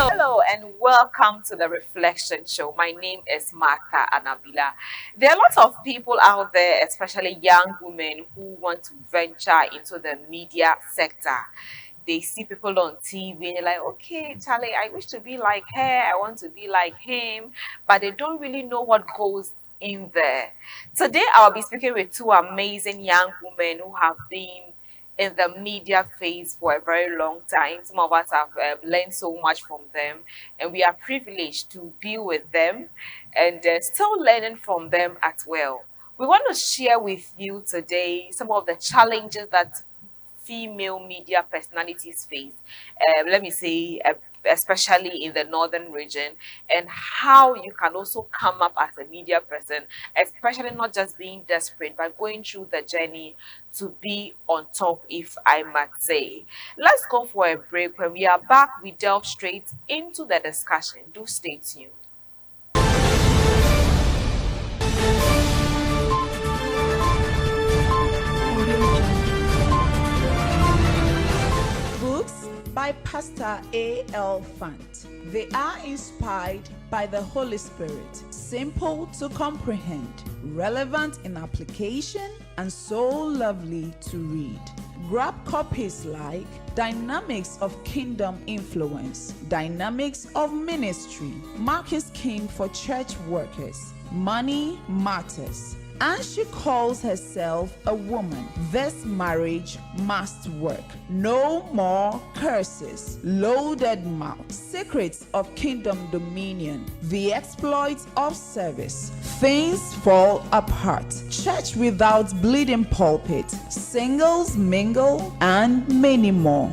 Hello and welcome to the Reflection Show. My name is Martha Anabila. There are lots of people out there, especially young women, who want to venture into the media sector. They see people on TV and they're like, okay, Charlie, I wish to be like her, I want to be like him, but they don't really know what goes in there. Today, I'll be speaking with two amazing young women who have been in the media phase for a very long time. Some of us have learned so much from them, and we are privileged to be with them and still learning from them as well. We want to share with you today some of the challenges that female media personalities face. Let me say, especially in the northern region, and how you can also come up as a media person, especially not just being desperate, but going through the journey to be on top, if I might say. Let's go for a break. When we are back, we delve straight into the discussion. Do stay tuned. Books by Pastor A.L. Fant. They are inspired by the Holy Spirit, simple to comprehend, relevant in application, and so lovely to read. Grab copies like Dynamics of Kingdom Influence, Dynamics of Ministry, Marcus King for Church Workers, Money Matters, and she calls herself a woman. This marriage must work. No more curses. Loaded mouth. Secrets of kingdom dominion. The exploits of service. Things fall apart. Church without bleeding pulpit. Singles mingle, and many more.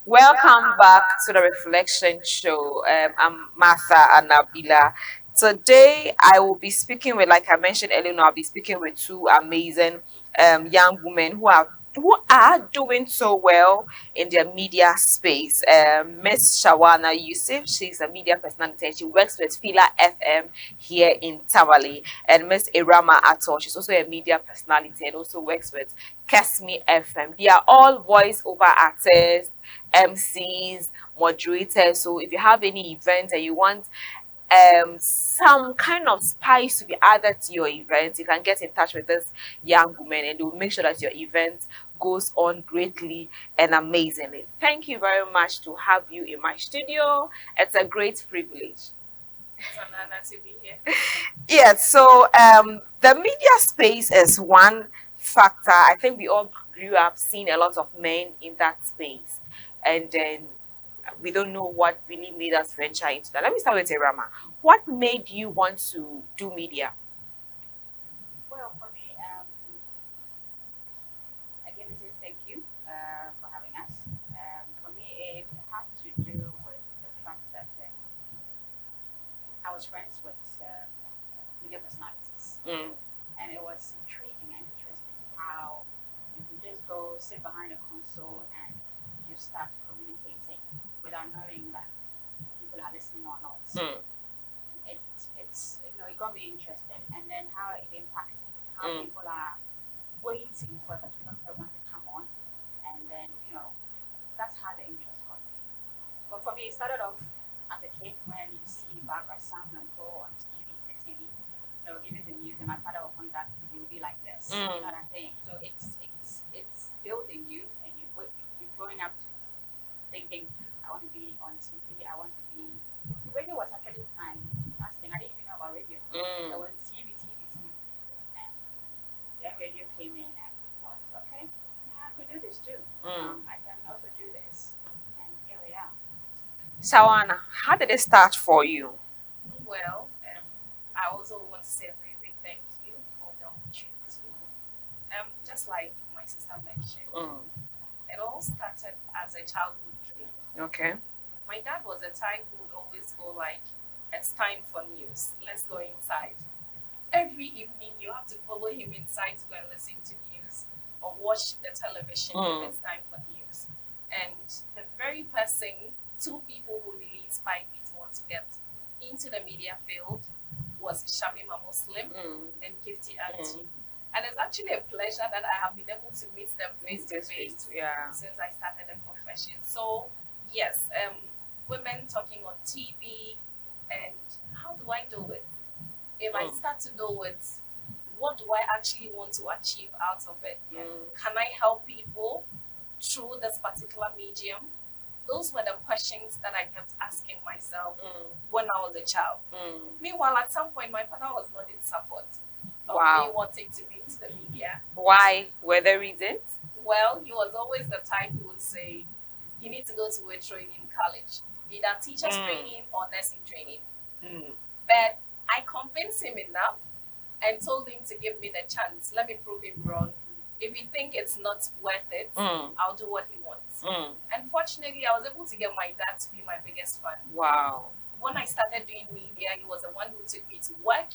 Welcome back to the Reflection Show. I'm Martha Anabila. Today, I will be speaking with, like I mentioned earlier, I'll be speaking with two amazing young women who are doing so well in their media space. Miss Shawana Yusuf, she's a media personality and she works with Fila FM here in Tamale. And Miss Irama Ato, she's also a media personality and also works with Kesmi FM. They are all voice over artists, MCs, moderators. So if you have any event and you want some kind of spice to be added to your event, you can get in touch with this young woman and they will make sure that your event goes on greatly and amazingly. Thank you very much to have you in my studio. It's a great privilege. It's an honor to be here. Yes, so the media space is one factor. I think we all grew up seeing a lot of men in that space. And then we don't know what really made us venture into that. Let me start with Irama. What made you want to do media? Well, for me, again, this is thank you for having us. For me, it had to do with the fact that I was friends with media personalities, Mm, and it was intriguing and interesting how you can just go sit behind a console and you start communicating without knowing that people are listening or not. mm, It's it got me interested, and then how it impacted how mm, people are waiting for a particular program to come on, and then that's how the interest got me. But for me, it started off as a kid when you see Barbara Sandman go on TV, CTV, giving the news, and my father will point out you'll be like this, mm, kind of thing. So it's built in you, and you're growing up thinking, I want to be on TV, I want to be. Radio was actually my last thing. I didn't even know about radio. There mm. was TV, and then radio came in, and I thought, okay, I could do this too. Mm. I can also do this, and here we are. Shawana, how did it start for you? Well, I also want to say a very big thank you for the opportunity. Just like my sister mentioned, Mm, it all started as a childhood dream. okay. My dad was the type who would always go like, "It's time for news. Let's go inside." Every evening, you have to follow him inside to go and listen to news or watch the television if it's time for news. And the very person, two people who really inspired me to want to get into the media field was Shamima Muslim and Gifty Auntie. And it's actually a pleasure that I have been able to meet them face to face Yeah. since I started the profession. So yes, women talking on TV, and how do I do it? If I start to do it, what do I actually want to achieve out of it? Can I help people through this particular medium? Those were the questions that I kept asking myself when I was a child. Meanwhile, at some point, my father was not in support of me wanting to be into the media. Why? Were there reasons? Well, he was always the type who would say, you need to go to a training college, either teacher's training or nursing training. But I convinced him enough and told him to give me the chance. Let me prove him wrong. If you think it's not worth it, I'll do what he wants. And fortunately, I was able to get my dad to be my biggest fan. Wow. When I started doing media, he was the one who took me to work.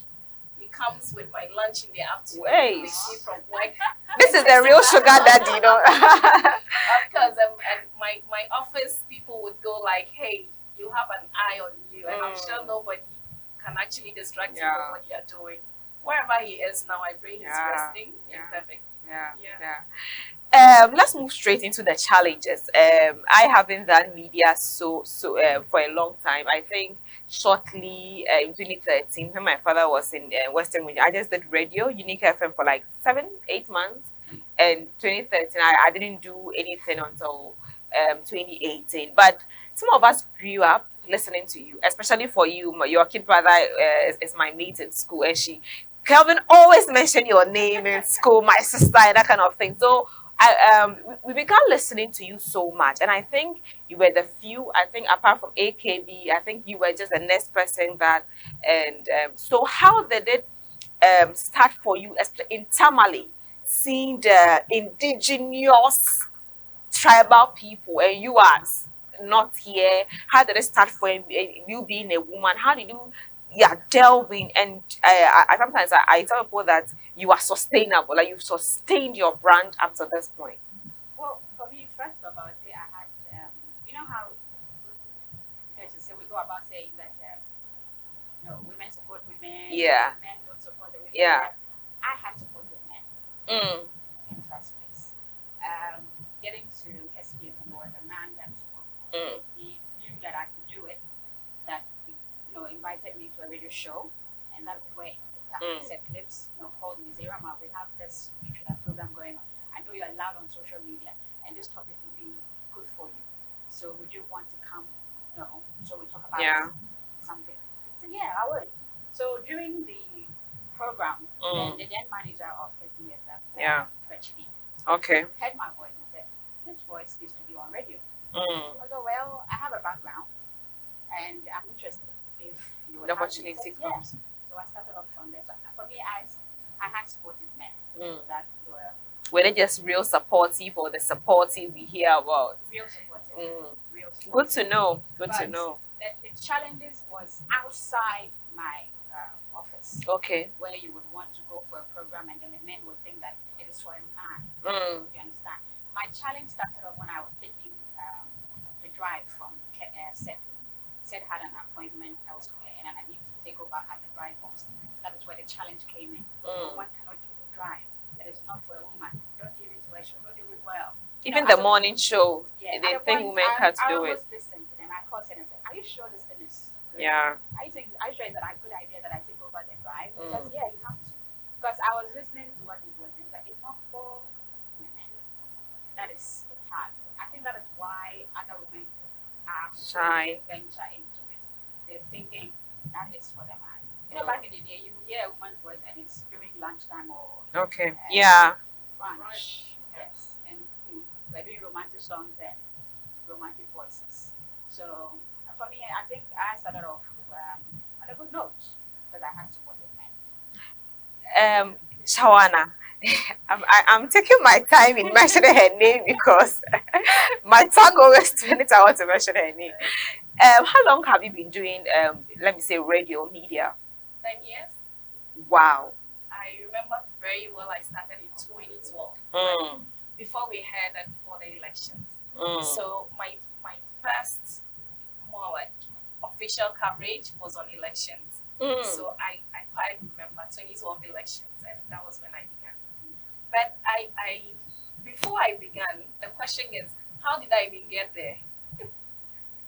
He comes with my lunch in the afternoon. Wait. Picks me from work. This is the real sugar daddy, you know. Of course, and my office people would go like, hey, you have an eye on you. And I'm sure nobody can actually distract you from what you're doing. Wherever he is now, I pray he's resting in perfect. Let's move straight into the challenges. I haven't done media so for a long time. I think shortly in 2013, when my father was in Western Region, I just did radio, Unique FM for like 7-8 months. And 2013, I didn't do anything until 2018. But some of us grew up listening to you, especially for you. Your kid brother is my mate in school, and Kelvin always mentioned your name in school, my sister, and that kind of thing. So we began listening to you so much, and I think you were the few. I think apart from AKB, I think you were just the next person that. And so, how did it start for you in Tamale, seeing the indigenous tribal people, and you as not here? How did it start for you being a woman? How did you? Delving, and I sometimes I tell people that you are sustainable, like you've sustained your brand up to this point. Well, for me, first of all, I would say I had, you know how, let's just say we go about saying that, women support women, men don't support the women. I had supported men in the first place. Getting to SPF, there was a man that supported me. He knew that I could do it. That invited me to a radio show, and that's where set clips, called me, say, Rama, we have this program going on. I know you're loud on social media, and this topic will be good for you. So would you want to come, so we talk about something? So yeah, I would. So during the program, the then manager of SBSF, Fetchy, heard my voice and said, this voice needs to be on radio. I was like, well, I have a background, and I'm interested. If you would the opportunity comes. So I started off from there. So for me, I had supportive men that were they just real supportive, or the supportive we hear about? Real supportive. Real supportive. Good to know. Good to know. The challenges was outside my office. Okay. Where you would want to go for a program, and then the men would think that it is for a man. You understand? My challenge started off when I was taking the drive from set. Said had an appointment elsewhere, and I need to take over at the drive host. That is where the challenge came in. One cannot do the drive. It is not for a woman. Don't give it to her. She will not do it well. Even the morning show, they think women can't do it. I always listen to them. I called and said, "Are you sure this thing is good? Yeah. Are you sure it's a good idea that I take over the drive?" Because you have to. Because I was listening to what he was saying, but it's not for women. That is the part. I think that is why other women are shy, venture into it. They're thinking that is for the man. Back in the day, you hear a woman's voice and it's during lunchtime or brunch. Yes, and we're doing romantic songs and romantic voices. So for me, I think I started off on a good note because I had supported men. Shawana. I'm taking my time in mentioning her name because my tongue always turns I want to mention her name. How long have you been doing, let me say, radio media? 10 years. Wow. I remember very well I started in 2012, before we headed for the elections. So my first, more like, official coverage was on elections. So I quite remember 2012 elections, and that was when I began. But I before I began, the question is, how did I even get there?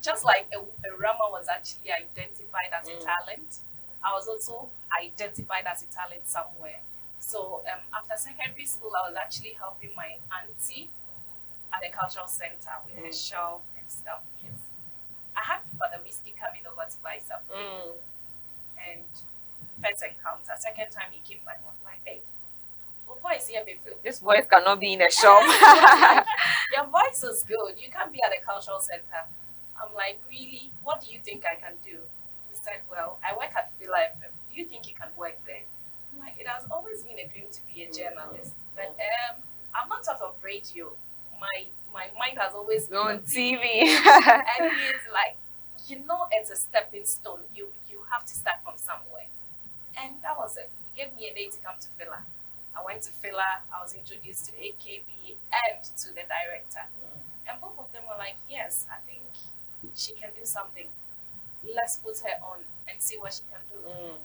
Just like a Rama was actually identified as a talent, I was also identified as a talent somewhere. So after secondary school, I was actually helping my auntie at the cultural center with her show and stuff. Yes, I had Father Whiskey coming over to buy something, and first encounter, second time he came back, I was like, hey, what voice here before? This voice cannot be in a shop. Your voice is good. You can't be at the cultural center. I'm like, really? What do you think I can do? He said, well, I work at Fila FM. Do you think you can work there? I'm like, it has always been a dream to be a journalist. But I'm not sort of radio. My mind has always been on TV. And he's like, it's a stepping stone. You have to start from somewhere. And that was it. He gave me a day to come to Fila. I went to Fila. I was introduced to AKB and to the director. And both of them were like, yes, I think she can do something. Let's put her on and see what she can do.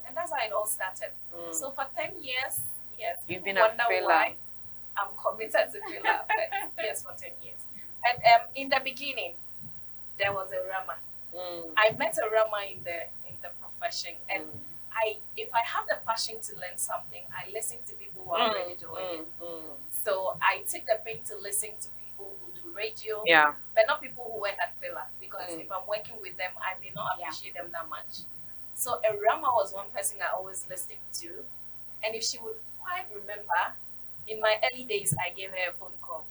And that's how it all started. So for 10 years, yes, you've been wonder at Fila. why I'm committed to Fila. Yes, for 10 years. And in the beginning, there was a Rama. I met a Rama in the profession, and if I have the passion to learn something, I listen to people who are already doing it. So I take the pain to listen to people who do radio, but not people who work at Fila, because if I'm working with them, I may not appreciate them that much. So a Rama was one person I always listened to, and if she would quite remember, in my early days, I gave her a phone call.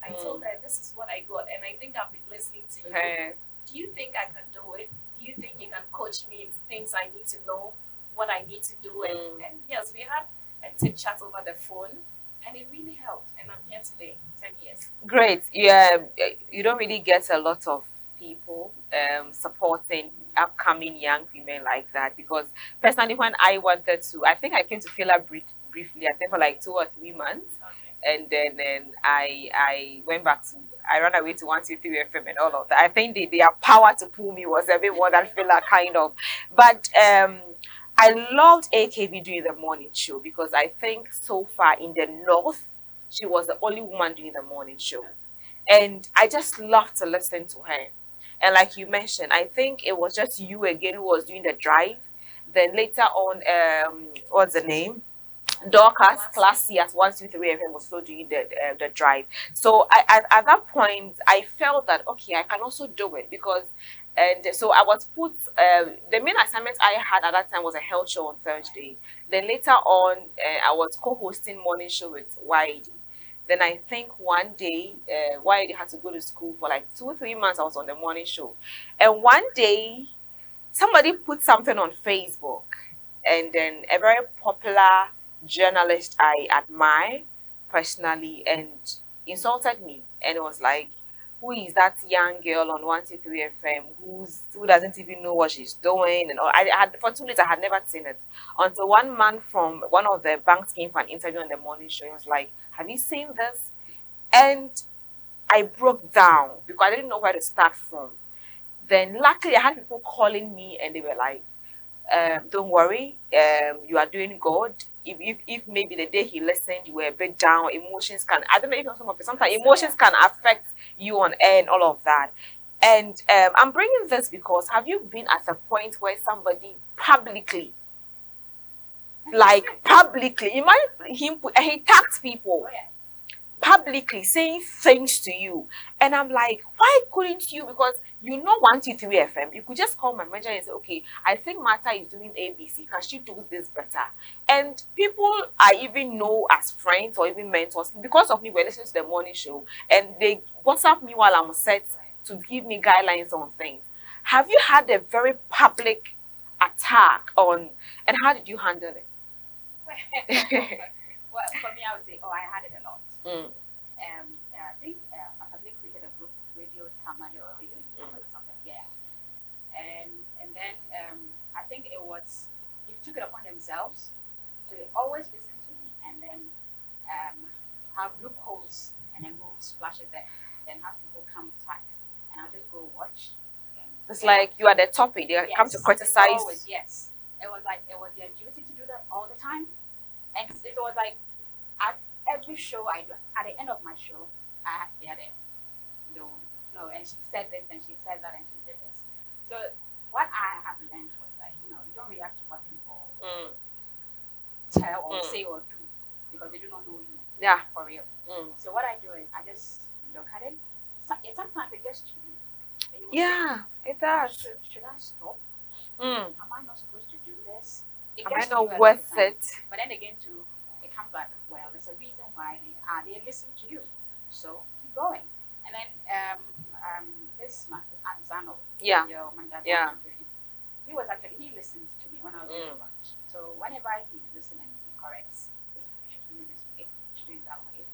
I told her, this is what I got, and I think I've been listening to you. Do you think I can do it? Do you think you can coach me in things I need to know, what I need to do? And yes, we had a tip chat over the phone, and it really helped. And I'm here today, 10 years. Great. Yeah, you don't really get a lot of people supporting upcoming young women like that, because personally, when I wanted to, I think I came to Fila briefly, I think for like 2 or 3 months. And then I went back to, I ran away to 123 FM and all of that. I think their power to pull me was a bit more than Fila, kind of. But I loved AKB doing the morning show, because I think so far in the North, she was the only woman doing the morning show. And I just loved to listen to her. And like you mentioned, I think it was just you again who was doing the drive. Then later on, what's the name? Dorcas, Classy at 123 FM was still doing the drive. So at that point, I felt that, okay, I can also do it, because, and so I was put, the main assignment I had at that time was a health show on Thursday. Then later on, I was co-hosting morning show with YD. Then I think one day, YD had to go to school for like 2 or 3 months. I was on the morning show. And one day, somebody put something on Facebook, and then a very popular journalist I admire personally and insulted me, and it was like, who is that young girl on 123 FM who doesn't even know what she's doing? And all. I had, for 2 days I had never seen it, until one man from one of the banks came for an interview on the morning show. He was like, have you seen this? And I broke down, because I didn't know where to start from. Then luckily I had people calling me, and they were like, don't worry, you are doing good. If maybe the day he listened you were a bit down, emotions can, I don't know if some of it, sometimes emotions can affect you on air and all of that. And I'm bringing this because, have you been at a point where somebody publicly, imagine him, he tagged people publicly saying things to you, and I'm like, why couldn't you? Because you know 123 FM, you could just call my manager and say, okay, I think Martha is doing ABC, can she do this better? And people I even know as friends or even mentors, because of me, we're listening to the morning show, and they WhatsApp me while I'm set to give me guidelines on things. Have you had a very public attack on, and how did you handle it? Well, for me, I would say, I had it a lot. I think my family created a group, Radio Tamale or Radio Tamale or something, and then I think they took it upon themselves to always listen to me, and then have loopholes, and then go splash it there, then have people come attack, and I'll just go watch, and It's like you are the topic. They come to Yes, criticize. always, yes. It was like it was their duty to do that all the time, and it was like at every show I do. At the end of my show, they had a no, and she said this and she said that and she did this. So what I have learned was that you don't react to what people Mm, tell or Mm. say or do because they do not know you yeah. for real. Mm. So what I do is I just look at it. Sometimes it gets to you. And you will Yeah, it think, does. should I stop? Mm. Am I not supposed to do this? It Am I gets to you a not lot worth of times. it? But then again, too, it comes back. Well, there's a reason why they listen to you. So keep going. And then this man, Zano, Yeah. your Mandela Yeah. country, he listened to me when I was in lunch. So whenever he's listening, he corrects. You should do it this way. You should do it that way.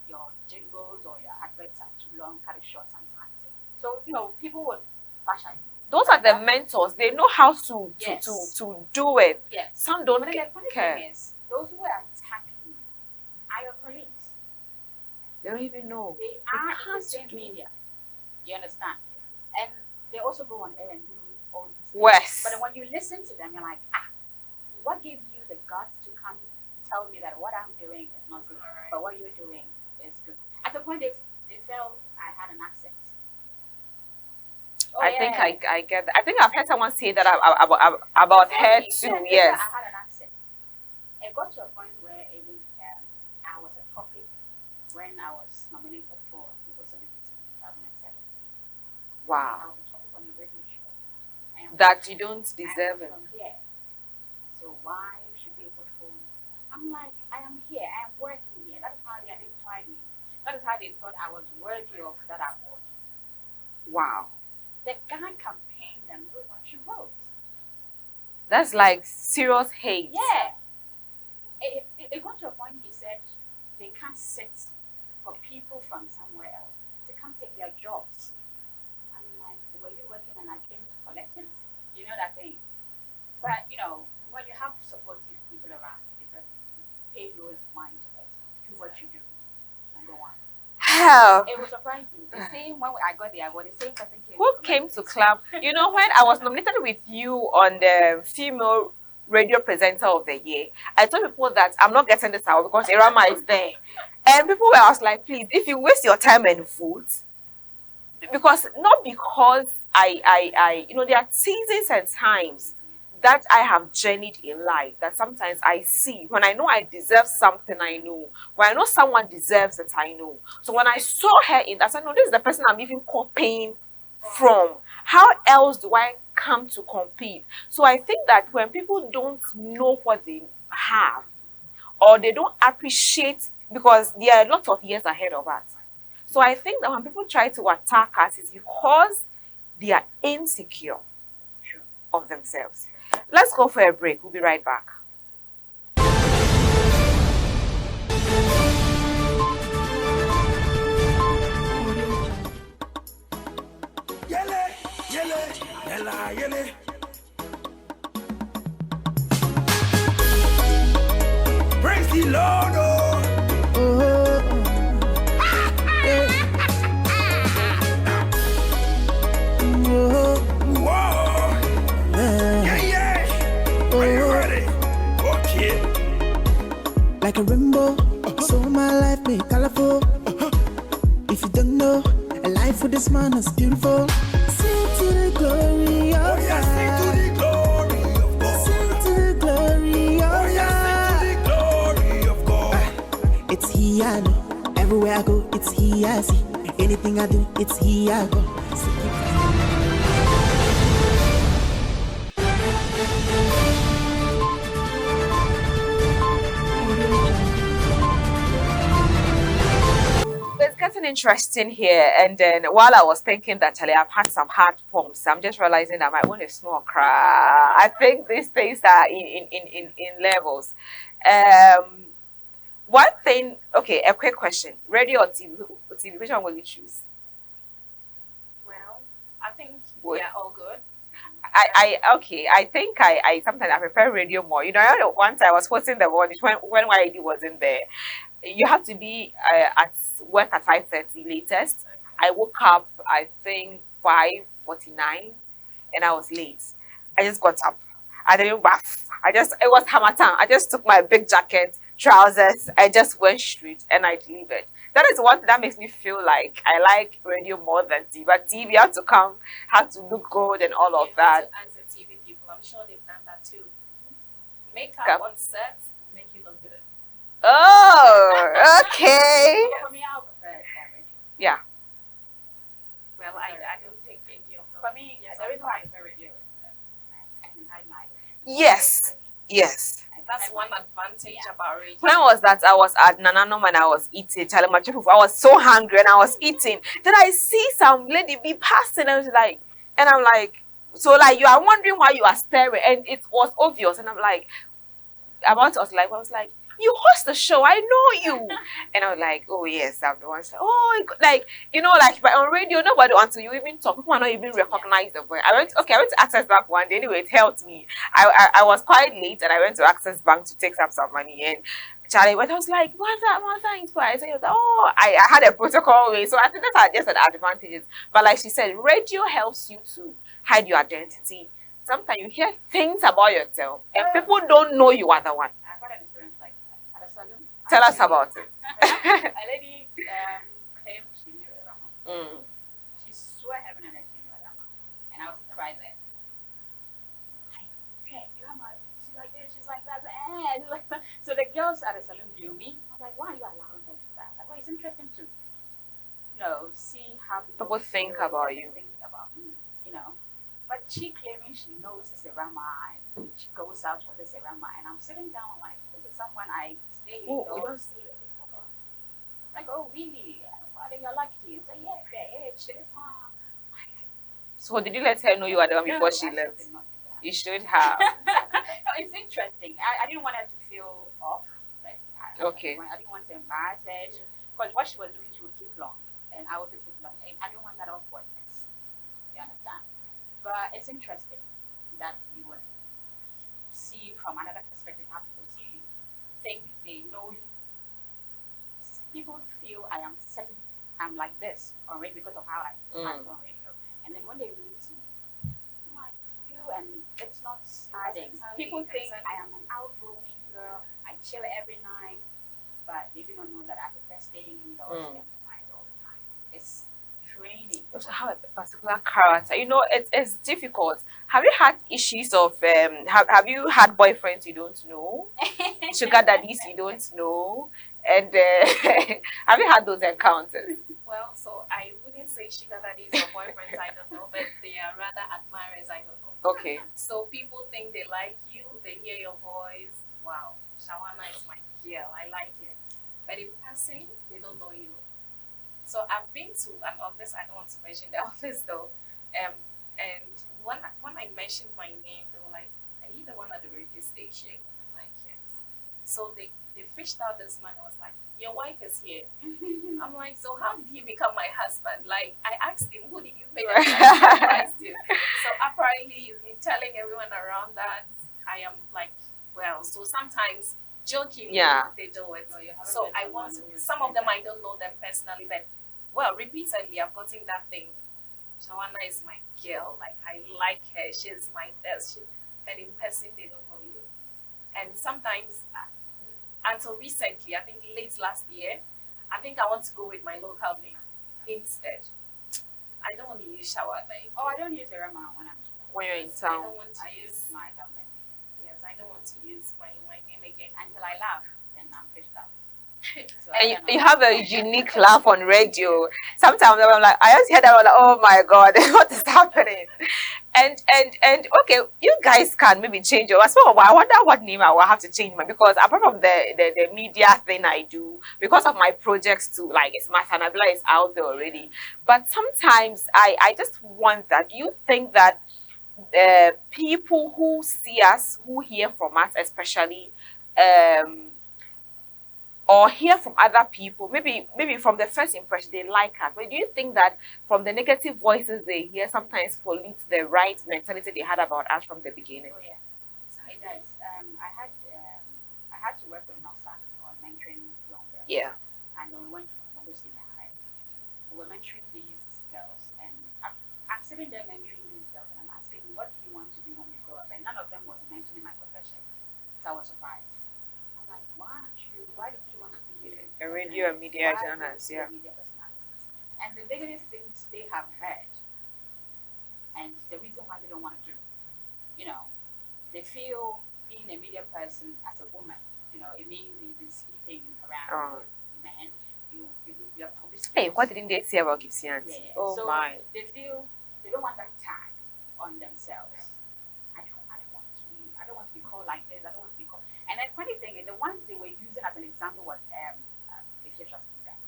Your jingles or your adverts are too long, cut it short sometimes. So people would bash at you. Those are the mentors. They know how to Yes. to do it. Yes. Some don't But then the funny care. thing is, those who are attacking you are your colleagues. They don't even know. They are in the can't same do- media. You understand? And they also go on air and do all these things. Worse. But then when you listen to them, you're like, what gave you the guts to come tell me that what I'm doing is not good, Alright. but what you're doing is good? At the point they felt I had an accent. Oh, I think yeah. I get that. I think I've heard someone say that about her too. Yeah, Yes. I had an accent. It got to a point where even I was a topic when I was nominated for People Celebrity 2017. I Wow. was a topic on the radio show. I am That you don't I am deserve it. from here. So why should they vote for me? I'm like, I am here. I am working here. That's how they identified me. That is how they thought I was worthy of that award. Wow. The guy campaigned and look what you vote. That's like serious hate. Yeah. It got to a point he said they can't sit for people from somewhere else to come take their jobs. I'm like, were you working and I came to collect it? You know that thing. But when you have supportive people around, because pay no mind to it. Do what you do and go on. Hell. It was surprising. The same when I got the award, the same person came. Who came to clap? You know, when I was nominated with you on the female radio presenter of the year, I told people that I'm not getting this award because Irama is there. And people were, I was like, please, if you waste your time and vote, because not because I there are seasons and times that I have journeyed in life that sometimes I see when I know I deserve something. I know when I know someone deserves it. I know. So when I saw her in that, I said, no, this is the person I'm even copying from. How else do I come to compete? So I think that when people don't know what they have, or they don't appreciate, because there are a lot of years ahead of us. So I think that when people try to attack us, it's because they are insecure of themselves. Let's go for a break. We'll be right back. Yele, yele, yela, yele. Praise the Lord, oh. Whoa. Yeah. Are you ready? Okay. Like a rainbow, so my life made colorful. If you don't know, a life with this man is beautiful. Sing to the glory of Oh, yeah, sing to the glory of God. Sing to the glory of Oh, yeah, sing to the glory of God. It's He I know. Everywhere I go, it's He I see. Anything I do, it's He I go. It's getting interesting here, and then while I was thinking that Charlie, I've had some hard pumps, I'm just realizing that my own is small cry. I think these things are in levels. One thing, okay, a quick question: radio or TV? TV, which one will you choose? Well, I think Good. we are all good. I think I sometimes I prefer radio more. You know, I know once I was hosting the one when YD wasn't there. You have to be at work at 5:30 latest. I woke up, I think 5:49 and I was late. I just got up. I didn't bath. It was Hamatan. I just took my big jacket, trousers. I just went straight and I delivered. That is one thing that makes me feel like I like radio more than TV. But TV had to come, had to look good and all of You have that. to answer TV people. I'm sure they've done that too. Makeup Okay. on set will make you look good. Oh, okay. For me, I prefer radio. Yeah. Well, I don't think any of them. For me, yes, the reason why I prefer radio is that I can hide my. Yes. Yes. That's one advantage about radio. When was that? I was at Nananom and I was eating. Charlie Machifu. I was so hungry and I was eating. Then I see some lady be passing and I was like, and I'm like, so like you are wondering why you are staring, and it was obvious. And I'm like, I was like, you host the show, I know you. And I was like, oh yes, I'm the one. Oh, like but on radio, nobody until you even talk, people are not even recognize the voice. I went to Access Bank one day. Anyway, it helped me. I was quite late and I went to Access Bank to take up some money and Charlie, but I was like, what's that inspired? I said, oh, I had a protocol way. So I think that's just an advantage. But like she said, radio helps you to hide your identity. Sometimes you hear things about yourself and people don't know you are the one. I've had an experience like that at a salon. Tell us about it. A lady claimed she knew Rama. She swore heaven and earth she knew Rama. And I was right there. Like, okay, Rama, she's like this, she's like that, and like that. So the girls at the salon knew me. I was like, why are you allowing her to do that? Like, well, it's interesting to see how People think feel, about what they you. think about me, But she claiming she knows it's a Rama and she goes out with this Rama, and I'm sitting down like, this is someone I stay Oh, with. we don't Like, oh really? Why are you lucky? So yeah, chill. So did you let her know you were the one before she left? You should have. No, it's interesting. I didn't want her to feel off. Like, Okay. I didn't want to embarrass her. Because what she was doing, she would keep long. And I also keep long. And I don't want that awkwardness. You understand? But it's interesting that you would see from another perspective how people see you, think they know you. People feel I'm like this on radio because of how I act on radio. And then when they meet me, I'm like you, and it's not adding. People think I am an outgoing girl, I chill every night, but they do not know that I prefer staying indoors and quiet all the time. It's training. You also have a particular character. It's difficult. Have you had issues of have you had boyfriends you don't know? Sugar daddies you don't know? And have you had those encounters? Well, so I wouldn't say sugar daddies or boyfriends, I don't know, but they are rather admirers, I don't know. Okay. So people think they like you, they hear your voice, wow, Shawana is my girl, I like it. But in passing, they don't know you. So I've been to an office, I don't want to mention the office though, and when I mentioned my name, they were like, are you the one at the radio station? I'm like, yes. So they fished out this man. I was like, your wife is here. I'm like, so how did he become my husband? Like, I asked him, who did you pay the price to? So apparently he's been telling everyone around that I am like, well, so sometimes jokingly they do it. So I want to, some of them I don't know them personally, but well, repeatedly I've gotten that thing. Shawana is my girl, like I like her, she's my best. And in person they don't know you. And sometimes until recently, I think late last year, I think I want to go with my local name instead. I don't want to use Shawana. Oh, I don't use a Rama When you're in I town. don't want to I use use my government. yes, I don't want to use my name again. Until I laugh, then I'm fished out. So And I you, cannot- you have a unique laugh on radio. Sometimes I'm like, I just hear that, I'm like, oh my god, what is happening? And okay, you guys can maybe change your. I wonder what name I will have to change my, because apart from the media thing I do, because of my projects too, like it's Masanabila is out there already. But sometimes I just wonder, do you think that people who see us, who hear from us, especially, or hear from other people, maybe from the first impression they like us, but do you think that from the negative voices they hear sometimes pollute the right mentality they had about us from the beginning? Oh yeah, it does. I had to work with NOSAC on mentoring young girls. Yeah. And then we went to Mondo Senior High. We were mentoring these girls, and I've sitting there mentoring these girls, and I'm asking, what do you want to do when you grow up? And none of them was mentioning my profession. So I was surprised. I'm like, why did you want to be A radio and media Why journalist, you yeah. want to be a media personality? And the biggest things they have heard, and the reason why they don't want to do, they feel being a media person as a woman, it means you've been sleeping around with men. You have promised. Hey, what didn't they say about Gibson? Yeah. Oh So my. they feel they don't want that tag on themselves. I don't want to be called like this. I don't want to be called. And the funny thing is, the ones they were using as an example was if you trust me that.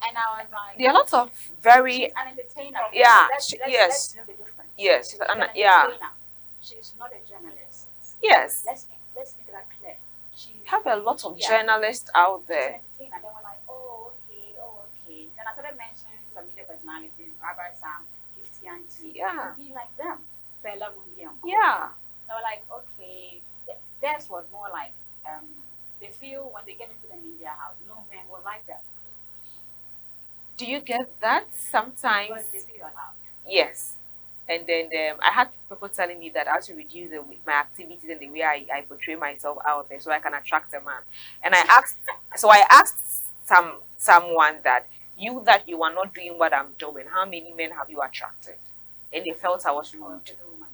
And I was like, There are lots of very she's an entertainer. Yeah, Let's yes. know the difference. Yes, She's an- an yeah. entertainer. She's not a journalist. yes. Let's make that clear. She We have a lot of Yeah. journalists out she's there. an entertainer. They were like, oh okay. Then I started mentioning some media personalities, Barbara Sam, Gifty Auntie. Yeah. Be like them. Bella William. Yeah. They were like, okay. Theirs was more like, they feel when they get into the media house, no man will like them. Do you get that sometimes? Because they feel allowed. Yes. And then I had people telling me that I have to reduce my activities and the way I portray myself out there so I can attract a man. And I asked someone that you are not doing what I'm doing, how many men have you attracted? And they felt I was Or rude. to the woman.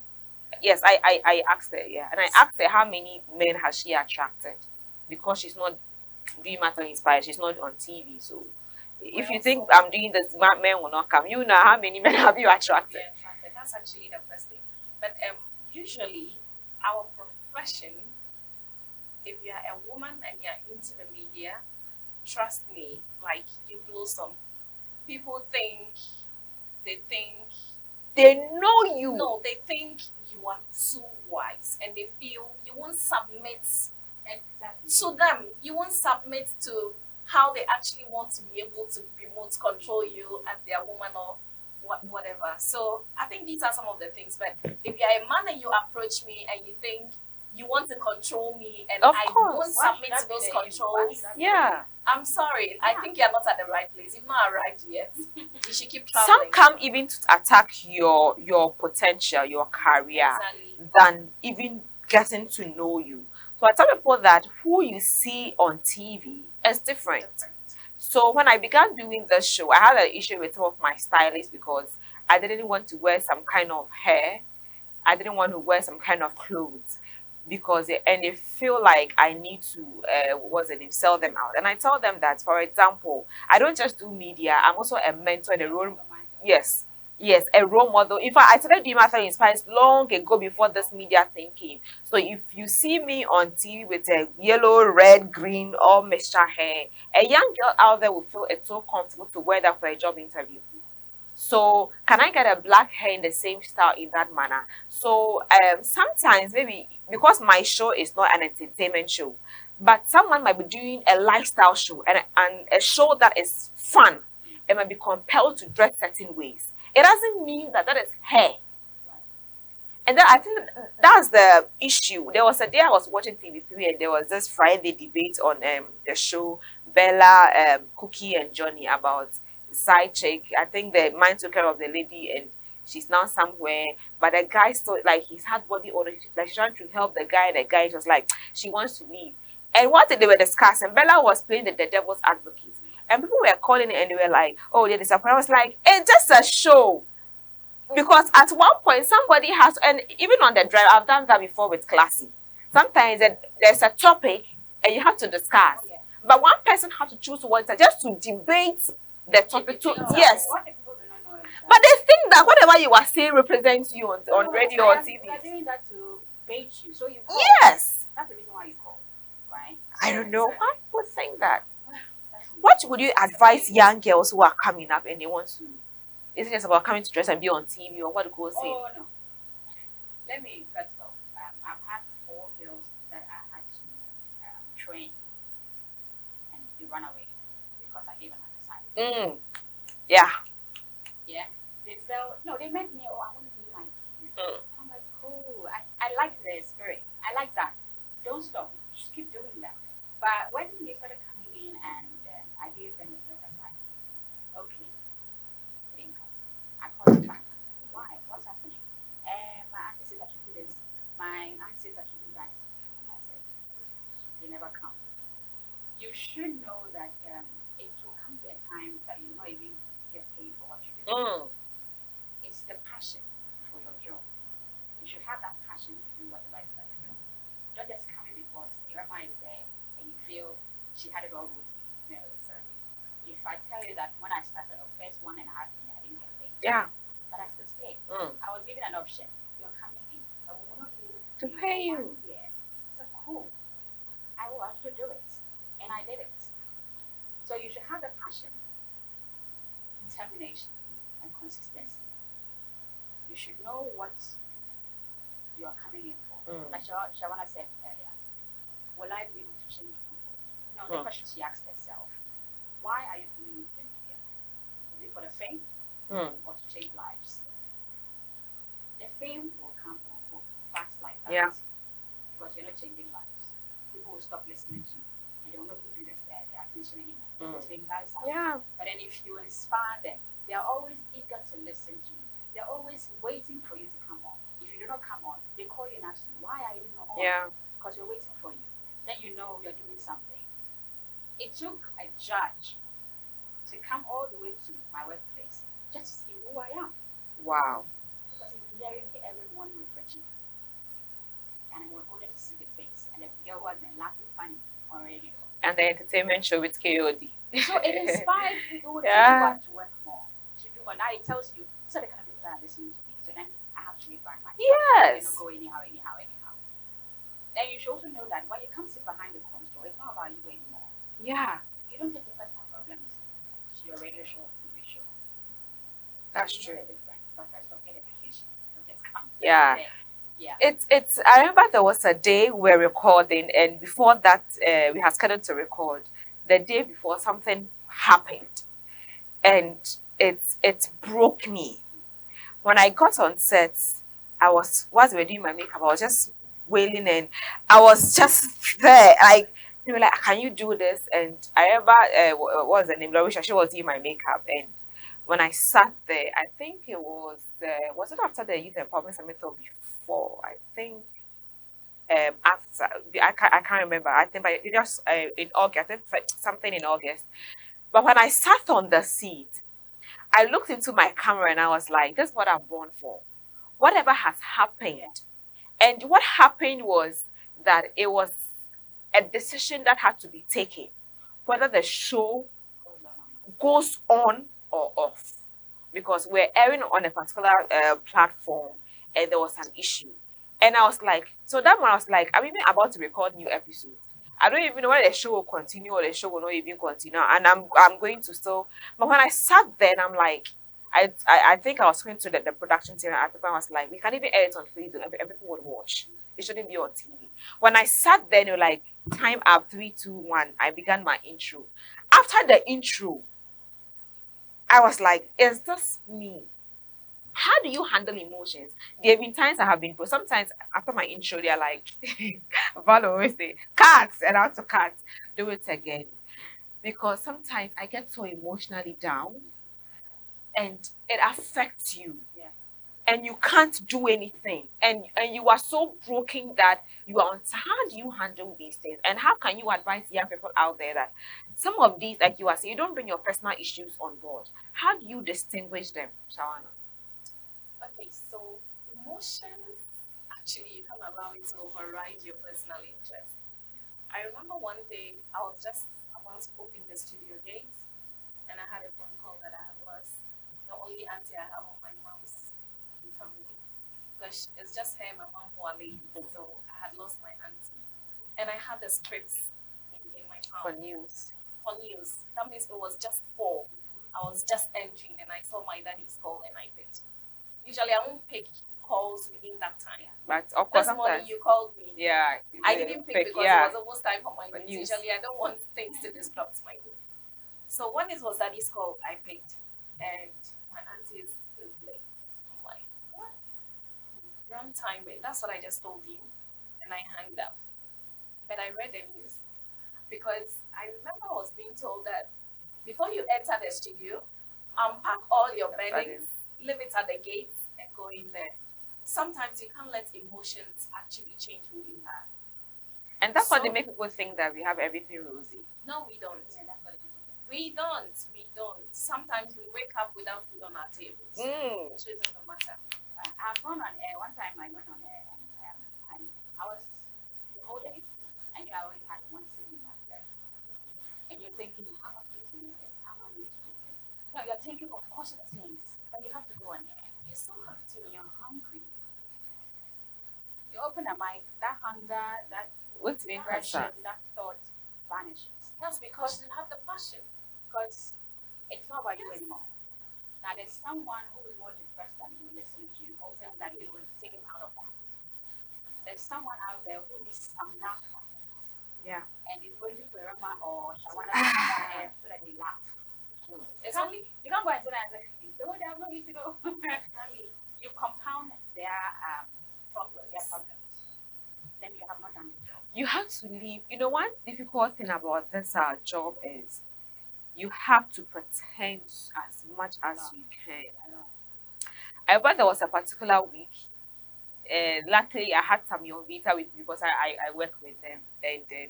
Yes, I asked her, yeah. And I asked her how many men has she attracted? Because she's not doing Matter Inspired, she's not on TV. So if you think I'm doing this, men will not come. You know how many men have you attracted? Yeah, attracted. That's actually the first thing. But usually, our profession, if you are a woman and you're into the media, trust me, like you blossom. People think, They know you. no, they think you are too wise, and they feel you won't submit Exactly. to them. You won't submit to how they actually want to be able to remote control you as their woman or whatever. So I think these are some of the things. But if you're a man and you approach me and you think you want to control me and Of I course. won't Why submit should to that be those the issue? Why controls, should that be Yeah. I'm sorry. I Yeah. think you're not at the right place. You've not arrived yet. You should keep traveling. Some come even to attack your potential, your career, Exactly. than even getting to know you. So I tell people that who you see on TV is different. So when I began doing this show, I had an issue with some of my stylists because I didn't want to wear some kind of hair. I didn't want to wear some kind of clothes because they feel like I need to sell them out. And I tell them that, for example, I don't just do media. I'm also a mentor and a role. Yes, a role model. In fact, I started doing Matter Inspires long ago before this media thing came. So if you see me on TV with a yellow, red, green, or mixture hair, a young girl out there will feel it's so comfortable to wear that for a job interview. So can I get a black hair in the same style in that manner? So sometimes maybe because my show is not an entertainment show, but someone might be doing a lifestyle show and a show that is fun and might be compelled to dress certain ways. It doesn't mean that is hair. And then I think that's the issue. There was a day I was watching TV3 and there was this Friday debate on the show Bella, Cookie and Johnny about side chick. I think the man took care of the lady and she's now somewhere. But the guy still like his had body odor. Like she's trying to help the guy. The guy was like she wants to leave. And what they were discussing, Bella was playing the devil's advocate. And people were calling it and they were like, oh, they're disappointed. I was like, it's just a show. Because at one point, somebody has, and even on the drive, I've done that before with Classy. Sometimes there's a topic and you have to discuss. Yeah. But one person has to choose one side just to debate the topic. Yes. What if people do not know is that- But they think that whatever you are saying represents you on No, radio or they TV. are doing that to bait you. So you call. Yes. That's the reason why you call, right? I don't know why people think that. That's- What would you advise young girls who are coming up and they want to? Is it just about coming to dress and be on TV or what do girls say? Oh no. Let me first of all, I've had 4 girls that I had to train, and they run away because I gave them an assignment. Yeah. Yeah, they felt no, they met me. Oh, I want to be like you. Mm. I'm like, cool. I like the spirit. I like that. Don't stop. Just keep doing that. But when they started coming in and I gave them the first assignment, okay, they didn't come. you never come. You should know that it will come to a time that you not even get paid for what you do. It's the passion for your job. You should have that passion to do whatever it is that you do. Don't just come in because Irma is there and you feel she had it all rosy. No, if I tell you that when I started the first 1.5 years, I didn't get paid. Yeah. But I still stayed. I was given an option. You're coming in, but we will not be able To pay you. Yeah. So cool. I will have to do it. And I did it. So you should have the passion, determination, and consistency. You should know what you are coming in for. Like Shawana said earlier, will I be able to change people? No, the question she asked herself, why are you coming into the media? Is it for the fame or to change lives? The fame will come will fast like that. Yeah. Because you're not changing lives. People will stop listening to you and they will not give you the attention anymore. The fame dies out. Yeah. But then if you inspire them, they are always eager to listen to you. They're always waiting for you to come on. If you do not come on, they call you and ask you, why are you not on? Yeah. Because we're waiting for you. Then you know you're doing something. It took a judge to come all the way to my workplace just to see who I am. Wow. Because he's hearing me every morning refreshing. And I wanted to see the face. And the girl who has been laughing funny on radio. And the entertainment show with KOD. So it inspired people to go Yeah. back to work more. To do more. Now it tells you, these are the kind of people that are listening to me. So then I have to rebrand myself. Yes. I don't go anyhow. Then you should also know that when you come sit behind the console, it's not about you anymore. Yeah. You don't take your personal problems to your radio show or TV show. That's You true. know the difference. But first of all, get education. Don't just come. Yeah. Yeah. It's I remember there was a day we were recording, and before that we had scheduled to record. The day before, something happened and it broke me. When I got on set, whilst we were doing my makeup, I was just wailing and I was just there. Like they were like, "Can you do this?" And I remember what was the name? Larisha, she was doing my makeup, and when I sat there, I think it was it after the Youth Empowerment Summit or before? I think after I can't remember. I think but it just in August, I think something in August. But when I sat on the seat, I looked into my camera and I was like, "This is what I'm born for. Whatever has happened." And what happened was that it was a decision that had to be taken, whether the show goes on or off, because we're airing on a particular platform and there was an issue. And I was like, so that one I was like, I'm even about to record new episodes. I don't even know whether the show will continue or the show will not even continue. And I'm going to still, but when I sat there and I'm like, I think I was going to the production team at the point. I was like, we can even air it on Facebook and people would watch. It shouldn't be on TV. When I sat there, they were like, time up, 3, 2, 1. I began my intro. After the intro, I was like, is this me? How do you handle emotions? There have been times I have been, but sometimes after my intro, they're like, Val always say, cut, and I have to cut, do it again. Because sometimes I get so emotionally down and it affects you. Yeah. And you can't do anything. And you are so broken that you are on. How do you handle these things? And how can you advise young people out there that some of these, like you are saying, you don't bring your personal issues on board? How do you distinguish them, Shawana? Okay, so emotions, actually, you can't allow it to override your personal interest. I remember one day I was just about to open the studio gate and I had a phone call that I was the only auntie I have on my mom's family. Because it's just her and my mom who are ladies, so I had lost my auntie. And I had the scripts in my For phone news. for news. That means it was just 4. I was just entering and I saw my daddy's call and I picked. Usually I won't pick calls within that time. But of course, This morning sometimes. you called me. Yeah. I didn't pick because it was almost time for my For news. news. Usually I don't want things to disrupt my mood. So when it was daddy's call, I picked and my auntie is late. I'm like, what? Wrong timing. That's what I just told him. And I hung up. But I read the news because I remember I was being told that before you enter the studio, unpack all your beddings, leave it at the gates, and go in there. Sometimes you can't let emotions actually change who you are. And that's why they So- make people think that we have everything rosy. No, we don't. Yeah, that's what people think. We don't. We don't. Sometimes we wake up without food on our tables. Mm. So it doesn't matter. I've gone on air. One time I went on air and I was the whole day. I knew I only had one sibling back there. And you're thinking, how am I going to make it? How am I going to do this? No, you're thinking of positive things, but you have to go on air. You still have to. You're hungry. You open a mic, that hunger, that What's being depression, concerned? that thought vanishes. That's because you have the passion. Because it's not about you anymore. Now there's someone who is more depressed than you listening to you, hoping that you will take him out of that. There's someone out there who needs some laughter Yeah. and is waiting for Rama or Shawana to come on air so that they laugh. It's You only can't go and sit there and say, no, they have no need to go. You compound their problems. Then you have not done the job. You have to leave. You know, one difficult thing about this job is you have to pretend as much as you can. I remember there was a particular week, and luckily I had some young Vita with me because I work with them, and then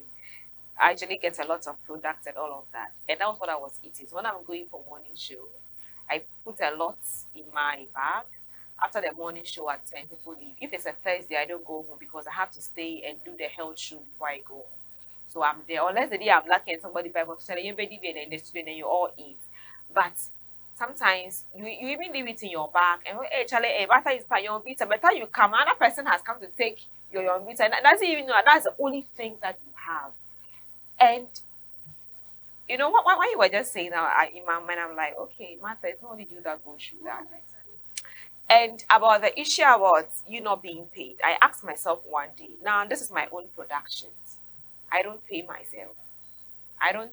I actually get a lot of products and all of that. And that was what I was eating. So when I'm going for morning show, I put a lot in my bag. After the morning show at 10, people leave. If it's a Thursday, I don't go home because I have to stay and do the health show before I go home. So I'm there. Unless the day I'm lucky and somebody buy for selling you baby in the studio and you all eat. But sometimes you even leave it in your bag and hey Charlie, hey, after you spend your vita, by the time you come, another person has come to take your vita, and doesn't even know that's the only thing that you have. And you know what? Why you were just saying that in my mind, I'm like, okay, Martha, it's not only you that go through that. And about the issue about you not being paid, I asked myself one day. Now this is my own productions. I don't pay myself. I don't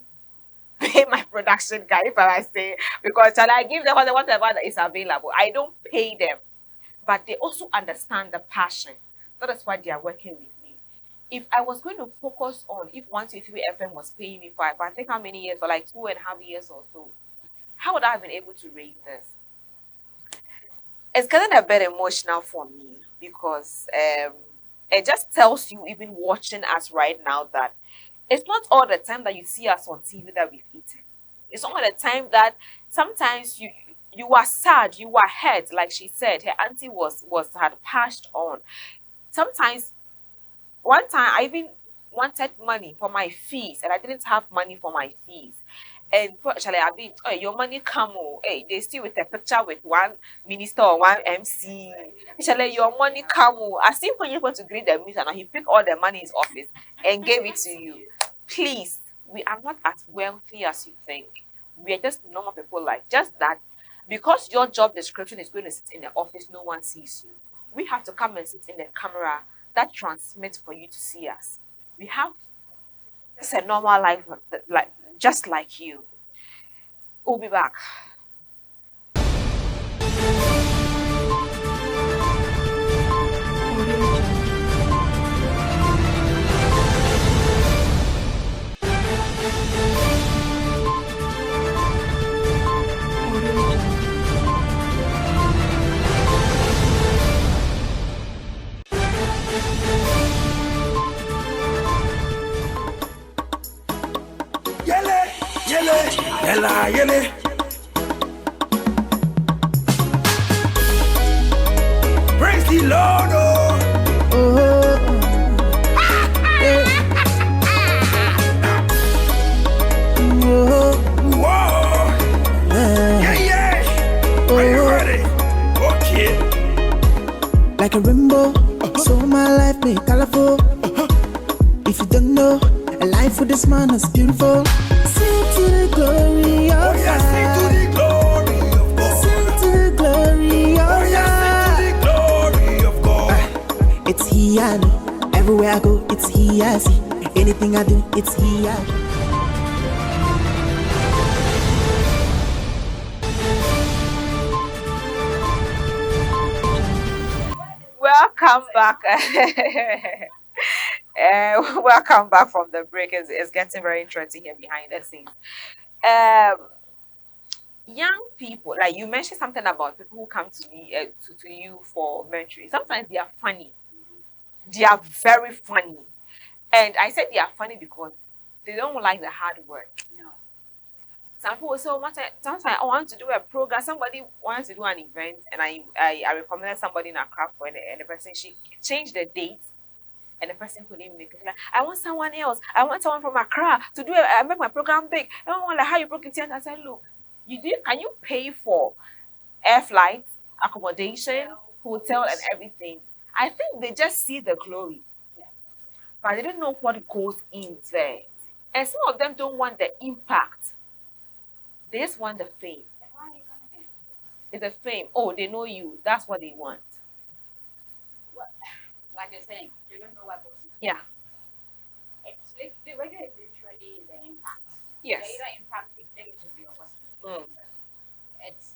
pay my production guy if I say because shall I give them whatever that is available. I don't pay them, but they also understand the passion. That is why they are working with me. If I was going to focus on if 123 FM was paying me for I think how many years for like 2.5 years or so, how would I have been able to raise this? It's getting a bit emotional for me because it just tells you, even watching us right now, that it's not all the time that you see us on TV that we've eaten. It's all the time that sometimes you are sad, you are hurt, like she said, her auntie had passed on. Sometimes, one time I even wanted money for my fees, and I didn't have money for my fees. And actually, I mean, hey, your money come, hey, they still with a picture with one minister or one MC. Actually, your money come. As if when you want to greet the minister, and he picked all the money in his office and gave it to you. Please, we are not as wealthy as you think. We are just normal people, like just that. Because your job description is going to sit in the office, no one sees you. We have to come and sit in the camera that transmits for you to see us. We have just a normal life, like just like you. We'll be back. Yele, yele, yela, yele. Praise the Lord, oh. Whoa. Yeah, yeah. Are you ready? Okay. Like a rainbow, so my life made colorful. If you don't know, a life with this man is beautiful. Sing to the glory of Oh, yeah, sing to the glory of God. Sing to the glory of Oh, yeah, sing to the glory of God. It's He I know. Everywhere I go, it's He I see. Anything I do, it's He I do. Welcome back. Welcome back from the break. It's getting very interesting here behind the scenes. Young people, like you mentioned something about people who come to me to you for mentoring. Sometimes they are funny. They are very funny. And I said they are funny because they don't like the hard work. No. Some people will say, oh, sometimes I want to do a program. Somebody wants to do an event, and I recommended somebody in Accra for it, and the person, she changed the date, and the person couldn't make it. Like, I want someone else. I want someone from Accra to do it. I make my program big. I don't want like how you broke it. And I said, look, can you pay for air flights, accommodation, hotel, and everything? I think they just see the glory, but they don't know what goes in there. And some of them don't want the impact. They just want the fame. Then why are you coming in? It's the fame. Oh, they know you. That's what they want. Well, like you're saying, you don't know what goes in. Yeah. It's the radio is literally the impact. Yes. They either impact it negatively or positively. Mm.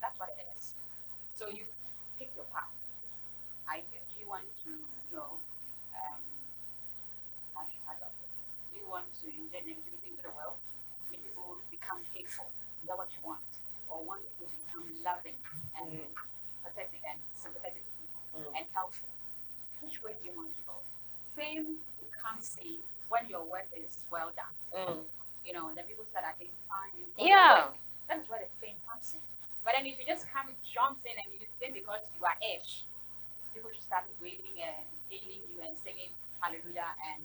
That's what it is. So you pick your path. Do you want to, you want to inject negativity into the world, make people become hateful? Is that what you want? Or want people to become loving and pathetic and sympathetic and helpful? Which way do you want to go? Fame will come see when your work is well done. Then people start identifying you. Yeah. That's where the fame comes in. But then if you just come jumps in and you just think because you are Ash, people just start wailing and hailing you and singing hallelujah and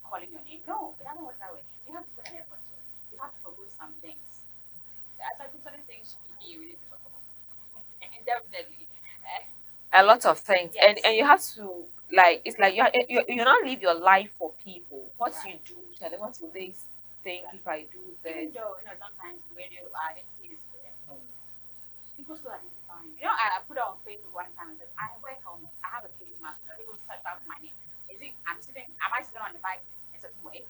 calling your name. No, it doesn't work that way. You have to put an effort to it. You have to forgo some things. There are certain things you need to forgo. Definitely. A lot of things. Yes. And you have to it's like you not live your life for people. What you do, what will they think if I do Even this? though sometimes radio identity is people still identify me. I put it on Facebook one time and said, I wear helmet. I have a face mask. People search out my name. Am I sitting on the bike a certain way?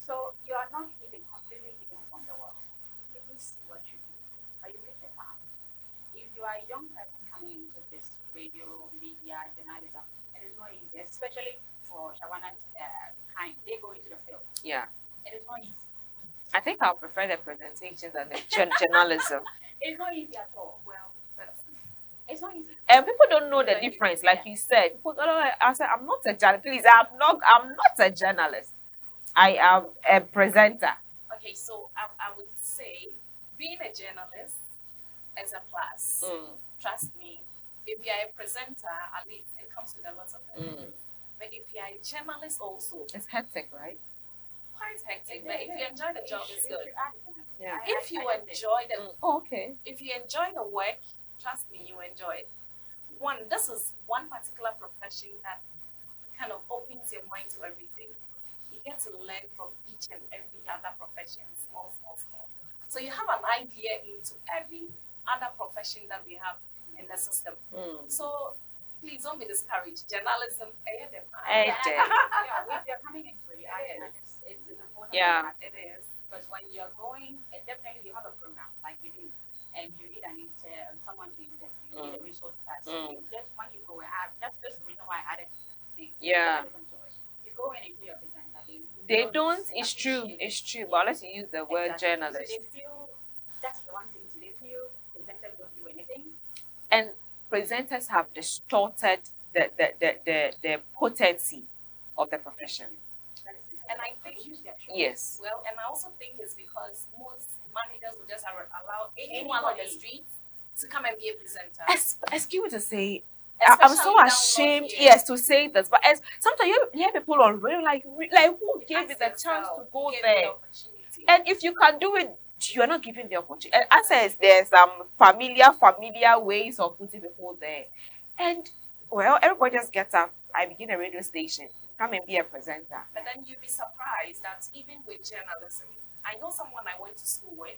So you are not completely hidden from the world. People see what you do, but you pick it up. If you are a young person coming into this radio, media, journalism, it is not easy, especially for Shawana's kind. They go into the field. Yeah. It is not easy. I think I'll prefer the presentations and the journalism. It's not easy at all. Well, it's not easy. And people don't know the difference, like you said. People don't know, I said, I'm not a journalist. Please, I'm not a journalist. I am a presenter. Okay, so I would say being a journalist is a plus. Trust me. If you are a presenter, at least it comes with a lot of benefits. But if you are a journalist also, It's hectic, right? quite hectic. But if you enjoy the job, it's good. Yeah. If you enjoy the Oh, okay. if you enjoy the work, trust me, you enjoy it. This is one particular profession that kind of opens your mind to everything. You get to learn from each and every other profession, small. So you have an idea into every other profession that we have in the system. So please don't be discouraged. Journalism, Eh, If you're coming into it, it's important. Yeah. it is. Because when you're going, definitely you have a program like you do, and you need someone to interview, you need a resource person. Just when you go, that's the reason why I added the Yeah. to it. You go in and do your business. They don't. It's true. It's true. But unless you use the word Exactly. journalist, So they feel that's the one thing. So they feel presenters don't do anything. and presenters have distorted the potency of the profession. And I think Yes. well, and I also think it's because most managers will just allow anyone on the street to come and be a presenter. Excuse me to say, I'm so Especially down ashamed, here. yes, to say this, but sometimes you hear people on radio like who gave you the Ask chance to yourself, go give there? the opportunity. And if you can do it, you're not giving the opportunity. And answer is there's some familiar ways of putting people there. And well, everybody just gets up. I begin a radio station. Come and be a presenter. But then you'd be surprised that even with journalism, I know someone I went to school with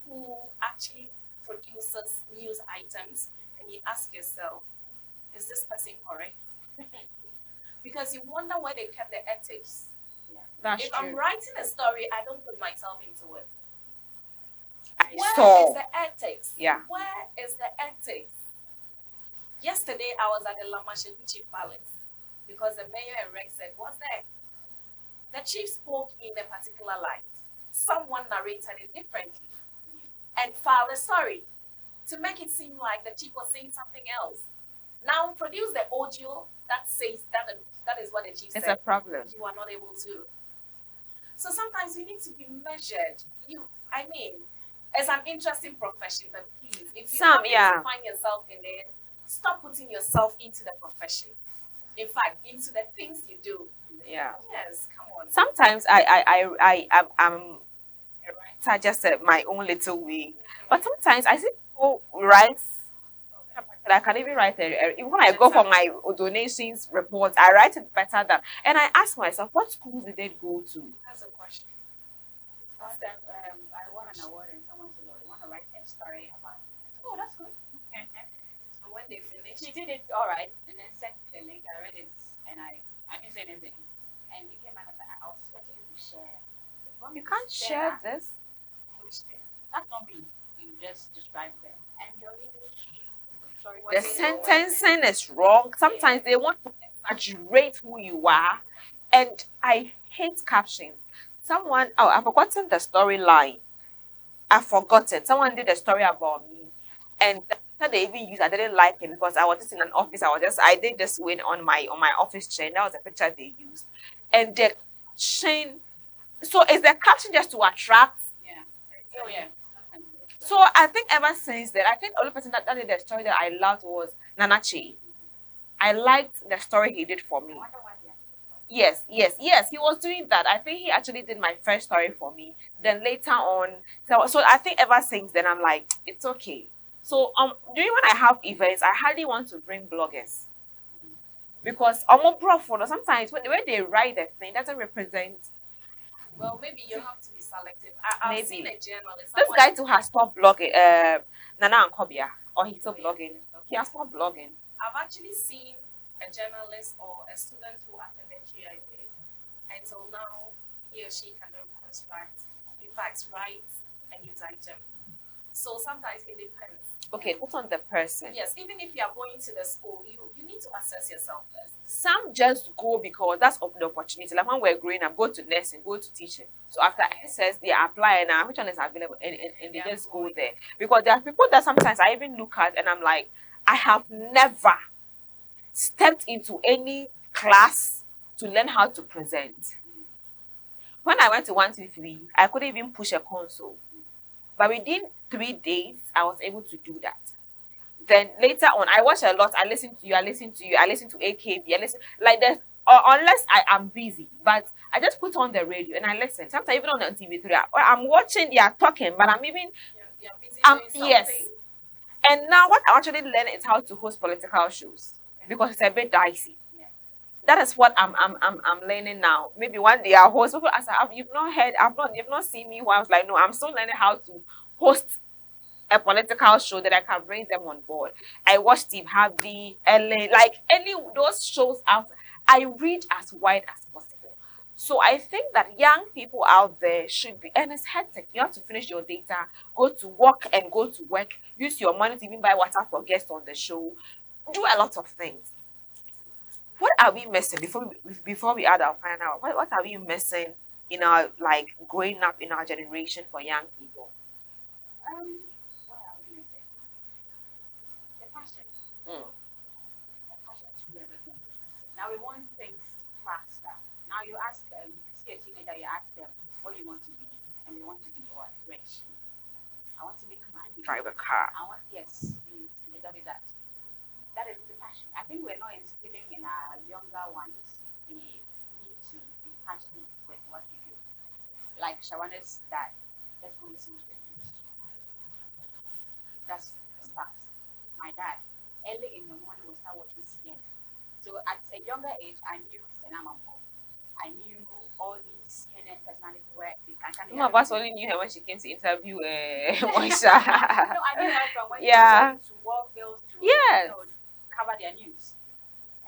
who actually produces news items, and you ask yourself, is this person correct? Because you wonder where they kept the ethics. That's If I'm true. writing a story, I don't put myself into it. I Where saw. is the ethics? Yeah. Where is the ethics? Yesterday, I was at the Lamashetu Chief Palace because the mayor and Rex said, what's there? The chief spoke in a particular light. Someone narrated it differently and filed a story to make it seem like the chief was saying something else. Now produce the audio that says that is what the chief It's a said. problem. You are not able to. So sometimes you need to be measured. I mean, it's an interesting profession, but please, if you happen to find yourself in it, stop putting yourself into the profession. In fact, into the things you do. Yeah. Yes, come on. Sometimes I'm I just said my own little way, but sometimes I see people write. I can even write even when I go for my donations report, I write it better than. And I ask myself, what schools did they go to? That's a question. Last time, I won an award and someone said, "Oh, they want to write a story about it." Oh, that's good. And when they finish, She did it all right, and then sent me the link. I read it, and I didn't say anything. And he came out and I was expecting you to share. Want me You to can't share that? this. That's not me. You just described them. And your English, sorry, The what's it? sentencing is wrong. Sometimes they want to exaggerate who you are, and I hate captions. I've forgotten the storyline. I've forgotten. Someone did a story about me, and the picture they even used, I didn't like it because I was just in an office. I did just win on my office chain. That was the picture they used, and the chain. So is the caption just to attract? Yeah. Oh, yeah. Sometimes it's So I think ever since then, I think the only person that did the story that I loved was Nanachi. I liked the story he did for me. I wonder why he has Yes. He was doing that. I think he actually did my first story for me. Then later on, so I think ever since then, I'm like, it's okay. So during when I have events, I hardly want to bring bloggers because sometimes when the way they write the thing doesn't represent. well, maybe you have to be selective. I've Maybe. seen a journalist. This someone- guy too has stopped blogging. Nana Ankobia, or he's still blogging. He has stopped blogging. I've actually seen a journalist or a student who attended GIP until now he or she cannot construct, in fact, write a news item. So sometimes it depends. Okay, put on the person. Yes, even if you are going to the school, you need to assess yourself first. Some just go because that's the opportunity. Like when we're growing up, go to nursing, go to teaching. So after SS, they apply now, which one is available, and they just go there. Because there are people that sometimes I even look at and I'm like, I have never stepped into any class to learn how to present. When I went to 123, I couldn't even push a console. But within 3 days, I was able to do that. Then later on, I watch a lot. I listen to you. I listen to AKB. I listen like this, or unless I am busy. But I just put on the radio and I listen. Sometimes even on TV3, I'm watching. They are talking, but I'm even You're busy Um, doing something. yes. And now what I actually learn is how to host political shows because it's a bit dicey. That is what I'm learning now. Maybe one day I'll host. People ask, you've not seen me. Who I was like, no, I'm still learning how to host a political show that I can bring them on board. I watch Steve Harvey, Ellen, like any those shows out. I read as wide as possible. So I think that young people out there should be, and it's hectic. You have to finish your data, go to work and go to work, use your money to even buy water for guests on the show, do a lot of things. What are we missing before we add our final? What are we missing in our like growing up in our generation for young people? what are we missing? The passion. Mm. The passion to do everything. Now we want things faster. Now you ask, you see a teenager, you ask them what you want to be, and they want to be what? Rich. I want to make money. Drive a car. Yes, exactly that. That is the passion. I think we're not instilling in our younger ones the need to be passionate with what you do. Like Shawana's dad, let's go listen to the news. That's the start. My dad, early in the morning, will start watching CNN. So at a younger age, I knew Christina Mampo. I knew all these CNN personalities where they can Some of us only knew her when she came to interview Moisha. No, I knew her from when Yeah. she went to Warfield to Yes. cover their news.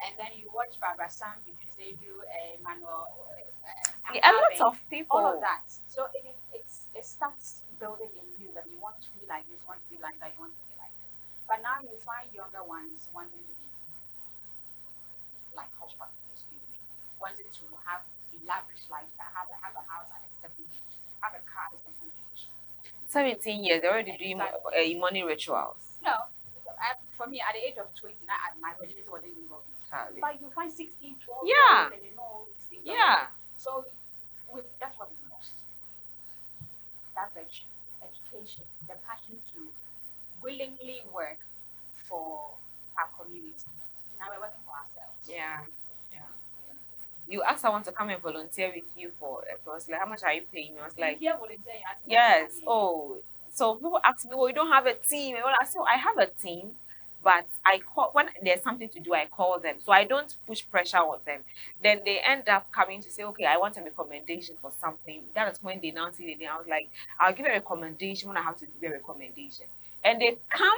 And then you watch Barbara Sam, Xavier, Manuel, A lot of people. all of that. So it starts building in you that you want to be like this, you want to be like that, you want to be like this. But now you find younger ones wanting to be like hush puppy, wanting to have a lavish lifestyle, have a house at a certain age, have a car at a certain age. 17 years, they're already doing money rituals. No, For me, at the age of 20, my virginity wasn't even broken. Charlie. But you find 16, 12 Yeah. years old and they know all these things. Yeah. So that's what we lost. That education, the passion to willingly work for our community. Now we're working for ourselves. Yeah. You ask someone to come and volunteer with you for a course, like how much are you paying me? I was like, Here volunteering, I think yes. it's Oh, so people ask me, well, you don't have a team. And I say, I have a team, but I call when there's something to do, I call them. So I don't push pressure on them. Then they end up coming to say, okay, I want a recommendation for something. That is when they now see the thing. I was like, I'll give a recommendation when I have to give a recommendation. And they come